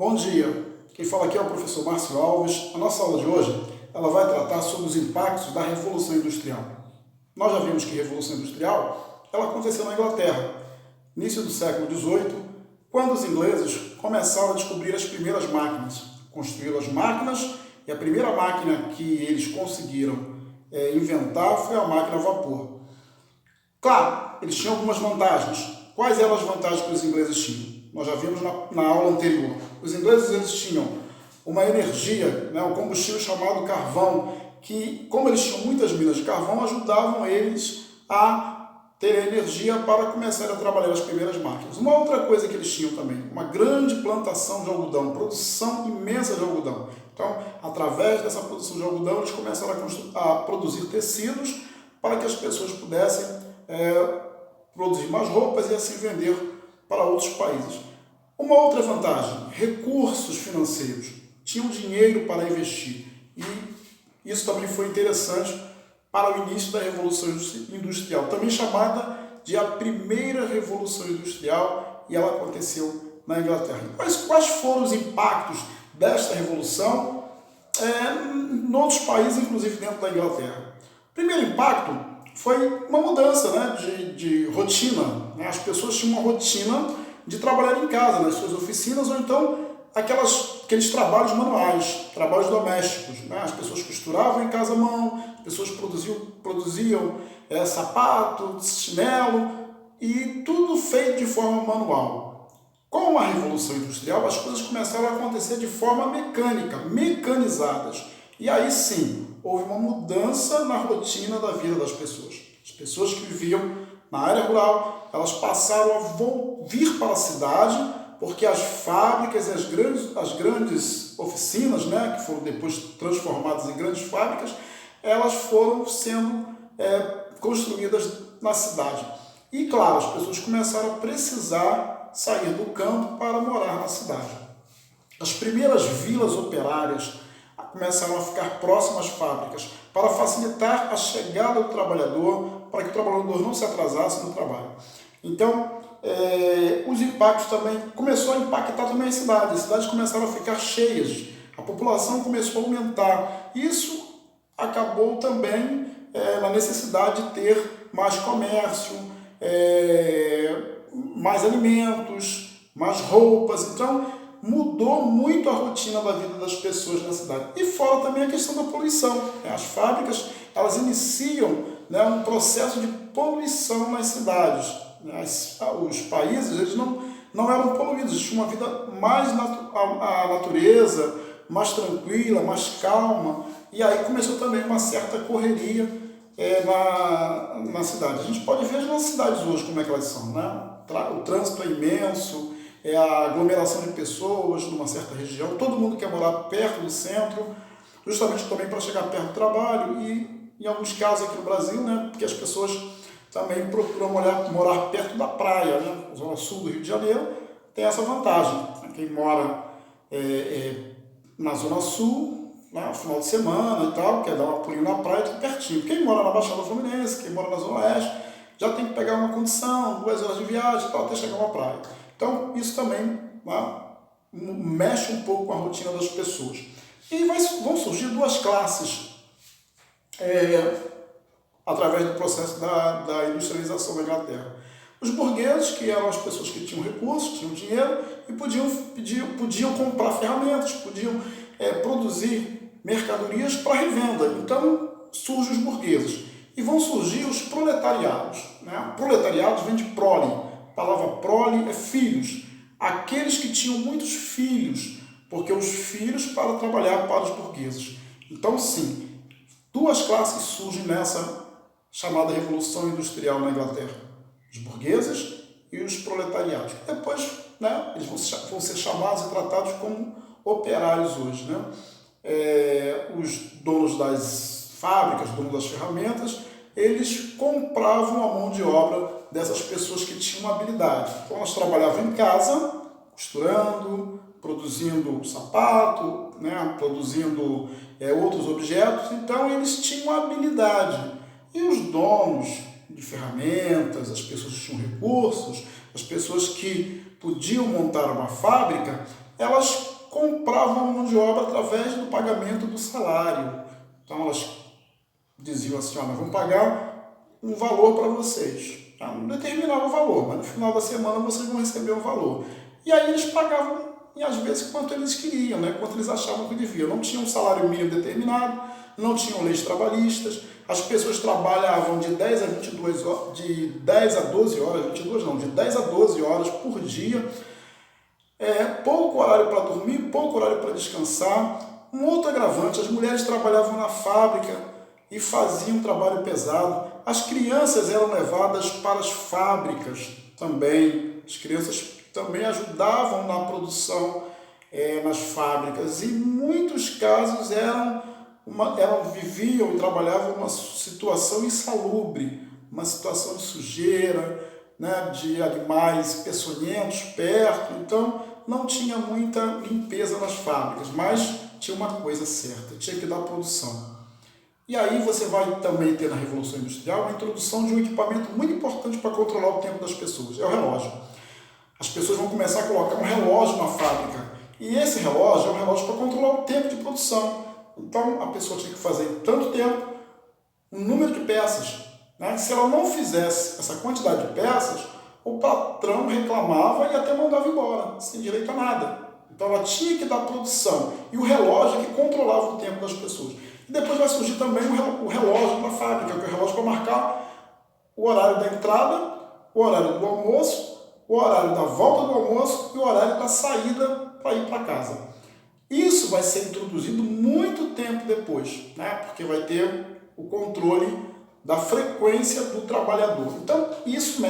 Bom dia, quem fala aqui é o professor Márcio Alves. A nossa aula de hoje ela vai tratar sobre os impactos da Revolução Industrial. Nós já vimos que a Revolução Industrial ela aconteceu na Inglaterra, início do século XVIII, quando os ingleses começaram a descobrir as primeiras máquinas, construíram as máquinas, e a primeira máquina que eles conseguiram inventar foi a máquina a vapor. Claro, eles tinham algumas vantagens. Quais eram as vantagens que os ingleses tinham? Nós já vimos na aula anterior. Os ingleses eles tinham uma energia, um combustível chamado carvão, que, como eles tinham muitas minas de carvão, ajudavam eles a ter energia para começar a trabalhar as primeiras máquinas. Uma outra coisa que eles tinham também, uma grande plantação de algodão, produção imensa de algodão. Então, através dessa produção de algodão, eles começaram a produzir tecidos para que as pessoas pudessem produzir mais roupas e assim vender para outros países. Uma outra vantagem, recursos financeiros. Tinham dinheiro para investir. E isso também foi interessante para o início da Revolução Industrial, também chamada de a primeira Revolução Industrial, e ela aconteceu na Inglaterra. Quais foram os impactos desta revolução em outros países, inclusive dentro da Inglaterra? O primeiro impacto foi uma mudança de rotina. As pessoas tinham uma rotina de trabalhar em casa, nas suas oficinas, ou então aqueles trabalhos manuais, trabalhos domésticos. As pessoas costuravam em casa à mão, as pessoas produziam sapato, chinelo, e tudo feito de forma manual. Com a Revolução Industrial, as coisas começaram a acontecer de forma mecânica, mecanizadas. E aí sim, houve uma mudança na rotina da vida das pessoas. As pessoas que viviam na área rural, elas passaram a vir para a cidade, porque as fábricas e as grandes oficinas, que foram depois transformadas em grandes fábricas, elas foram sendo construídas na cidade. E, claro, as pessoas começaram a precisar sair do campo para morar na cidade. As primeiras vilas operárias começaram a ficar próximas às fábricas para facilitar a chegada do trabalhador, para que o trabalhador não se atrasasse no trabalho. Então, os impactos também, começou a impactar também as cidades começaram a ficar cheias, a população começou a aumentar. Isso acabou também na necessidade de ter mais comércio, mais alimentos, mais roupas. Então, mudou muito a rotina da vida das pessoas na cidade. E fora também a questão da poluição. As fábricas, elas iniciam um processo de poluição nas cidades. Os países, eles não eram poluídos, tinha uma vida mais a natureza, mais tranquila, mais calma. E aí começou também uma certa correria na cidade. A gente pode ver nas cidades hoje como é que elas são. O trânsito é imenso, a aglomeração de pessoas numa certa região, todo mundo quer morar perto do centro, justamente também para chegar perto do trabalho, e em alguns casos aqui no Brasil, porque as pessoas também procuram morar perto da praia, na zona sul do Rio de Janeiro, tem essa vantagem. Quem mora na zona sul, no final de semana e tal, quer dar uma pulinha na praia, tudo pertinho. Quem mora na Baixada Fluminense, quem mora na zona oeste, já tem que pegar uma condição, 2 horas de viagem e tal, até chegar a uma praia. Então, isso também mexe um pouco com a rotina das pessoas. E vão surgir 2 classes através do processo da industrialização da Inglaterra. Os burgueses, que eram as pessoas que tinham recursos, tinham dinheiro e podiam comprar ferramentas, podiam produzir mercadorias para revenda. Então, surgem os burgueses. E vão surgir os proletariados. Proletariados vem de prole. A palavra prole é filhos. Aqueles que tinham muitos filhos, porque os filhos para trabalhar para os burgueses. Então, sim, 2 classes surgem nessa chamada Revolução Industrial na Inglaterra. Os burgueses e os proletariados. Depois, eles vão ser chamados e tratados como operários hoje. Os donos das fábricas, donos das ferramentas, eles compravam a mão de obra dessas pessoas que tinham habilidade. Então, elas trabalhavam em casa, costurando, produzindo sapato, produzindo outros objetos. Então, eles tinham habilidade. E os donos de ferramentas, as pessoas que tinham recursos, as pessoas que podiam montar uma fábrica, elas compravam a mão de obra através do pagamento do salário. Então elas diziam assim, ó, nós vamos pagar um valor para vocês. Não determinava o valor, mas no final da semana vocês vão receber um valor. E aí eles pagavam, e às vezes, quanto eles queriam, né? Quanto eles achavam que deviam. Não tinha um salário mínimo determinado, não tinham leis trabalhistas, as pessoas trabalhavam de 10 a 22 horas, de 10 a 12 horas, 22 não, de 10 a 12 horas por dia, pouco horário para dormir, pouco horário para descansar. Um outro agravante, as mulheres trabalhavam na fábrica e faziam um trabalho pesado. As crianças eram levadas para as fábricas também. As crianças também ajudavam na produção nas fábricas. E em muitos casos viviam e trabalhavam uma situação insalubre, uma situação de sujeira, né, de animais peçonhentos perto. Então, não tinha muita limpeza nas fábricas, mas tinha uma coisa certa, tinha que dar produção. E aí você vai também ter na Revolução Industrial a introdução de um equipamento muito importante para controlar o tempo das pessoas, é o relógio. As pessoas vão começar a colocar um relógio na fábrica, e esse relógio é um relógio para controlar o tempo de produção. Então a pessoa tinha que fazer em tanto tempo um número de peças, né? Se ela não fizesse essa quantidade de peças, o patrão reclamava e até mandava embora, sem direito a nada. Então ela tinha que dar produção, e o relógio é que controlava o tempo das pessoas. E depois vai surgir também o relógio da fábrica, que é o relógio para marcar o horário da entrada, o horário do almoço, o horário da volta do almoço e o horário da saída para ir para casa. Isso vai ser introduzido muito tempo depois, né? Porque vai ter o controle da frequência do trabalhador. Então, isso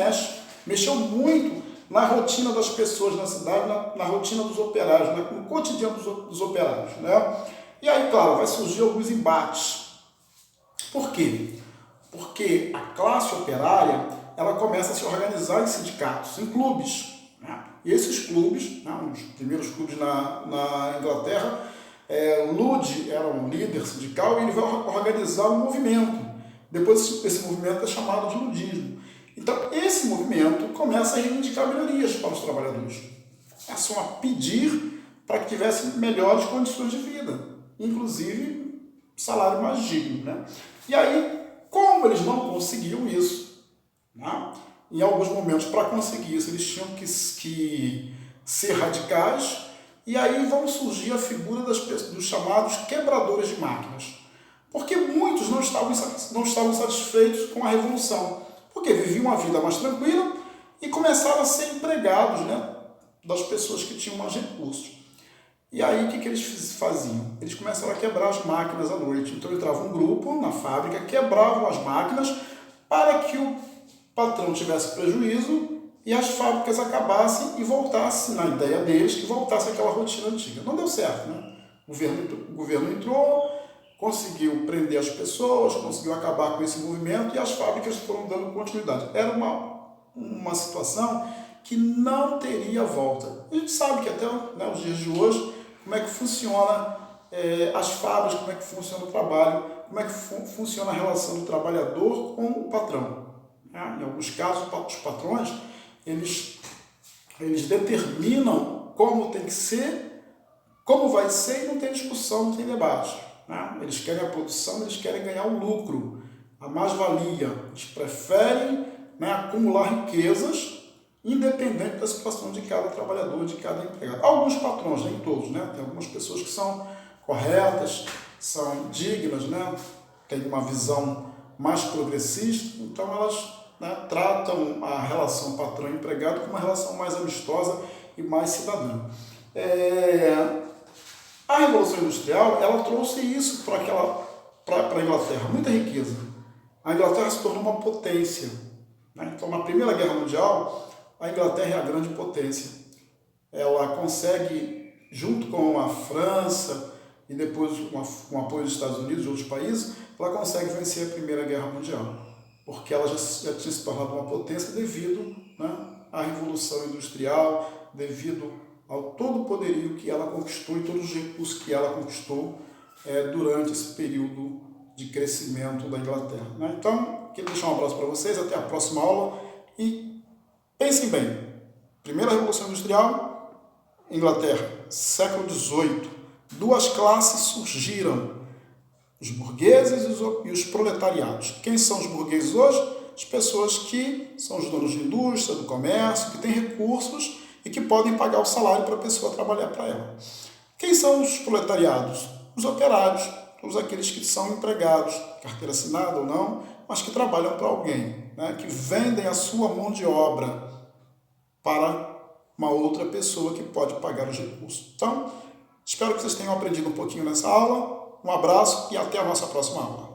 mexeu muito na rotina das pessoas na cidade, na rotina dos operários, no cotidiano dos operários, né? E aí, claro, vai surgir alguns embates. Por quê? Porque a classe operária, ela começa a se organizar em sindicatos, em clubes, né? E esses clubes, né, os primeiros clubes na Inglaterra, Lud era um líder sindical e ele vai organizar um movimento. Depois esse movimento é chamado de ludismo. Então esse movimento começa a reivindicar melhorias para os trabalhadores. Começam a pedir para que tivessem melhores condições de vida, inclusive salário mais digno, né? E aí, como eles não conseguiam isso, né? Em alguns momentos, para conseguir isso, eles tinham que ser radicais, e aí vão surgir a figura dos chamados quebradores de máquinas. Porque muitos não estavam satisfeitos com a Revolução, porque viviam uma vida mais tranquila e começaram a ser empregados, né, das pessoas que tinham mais recursos. E aí, o que eles faziam? Eles começaram a quebrar as máquinas à noite. Então, entrava um grupo na fábrica, quebravam as máquinas para que o patrão tivesse prejuízo e as fábricas acabassem e voltassem, na ideia deles, que voltasse aquela rotina antiga. Não deu certo, né? O governo entrou, conseguiu prender as pessoas, conseguiu acabar com esse movimento e as fábricas foram dando continuidade. Era uma situação que não teria volta. A gente sabe que até, né, os dias de hoje, como é que funciona as fábricas, como é que funciona o trabalho, como é que funciona a relação do trabalhador com o patrão. Em alguns casos, os patrões, eles determinam como tem que ser, como vai ser, e não tem discussão, não tem debate. Eles querem a produção, eles querem ganhar o lucro, a mais-valia. Eles preferem, né, acumular riquezas, independente da situação de cada trabalhador, de cada empregado. Alguns patrões, nem todos, né? Tem algumas pessoas que são corretas, são dignas, né? Têm uma visão mais progressista, então elas, né, tratam a relação patrão-empregado como uma relação mais amistosa e mais cidadã. A Revolução Industrial, ela trouxe isso para a Inglaterra, muita riqueza. A Inglaterra se tornou uma potência, né? Então, na Primeira Guerra Mundial, a Inglaterra é a grande potência. Ela consegue, junto com a França e depois com o apoio dos Estados Unidos e outros países, ela consegue vencer a Primeira Guerra Mundial, porque ela já tinha se tornado uma potência devido, né, à Revolução Industrial, devido ao todo o poderio que ela conquistou e todos os recursos que ela conquistou durante esse período de crescimento da Inglaterra, né? Então, quero deixar um abraço para vocês, até a próxima aula e pensem bem, Primeira Revolução Industrial, Inglaterra, século XVIII, duas classes surgiram, os burgueses e os proletariados. Quem são os burgueses hoje? As pessoas que são os donos de indústria, do comércio, que têm recursos e que podem pagar o salário para a pessoa trabalhar para ela. Quem são os proletariados? Os operários, todos aqueles que são empregados, carteira assinada ou não, mas que trabalham para alguém, né? Que vendem a sua mão de obra para uma outra pessoa que pode pagar os recursos. Então, espero que vocês tenham aprendido um pouquinho nessa aula. Um abraço e até a nossa próxima aula.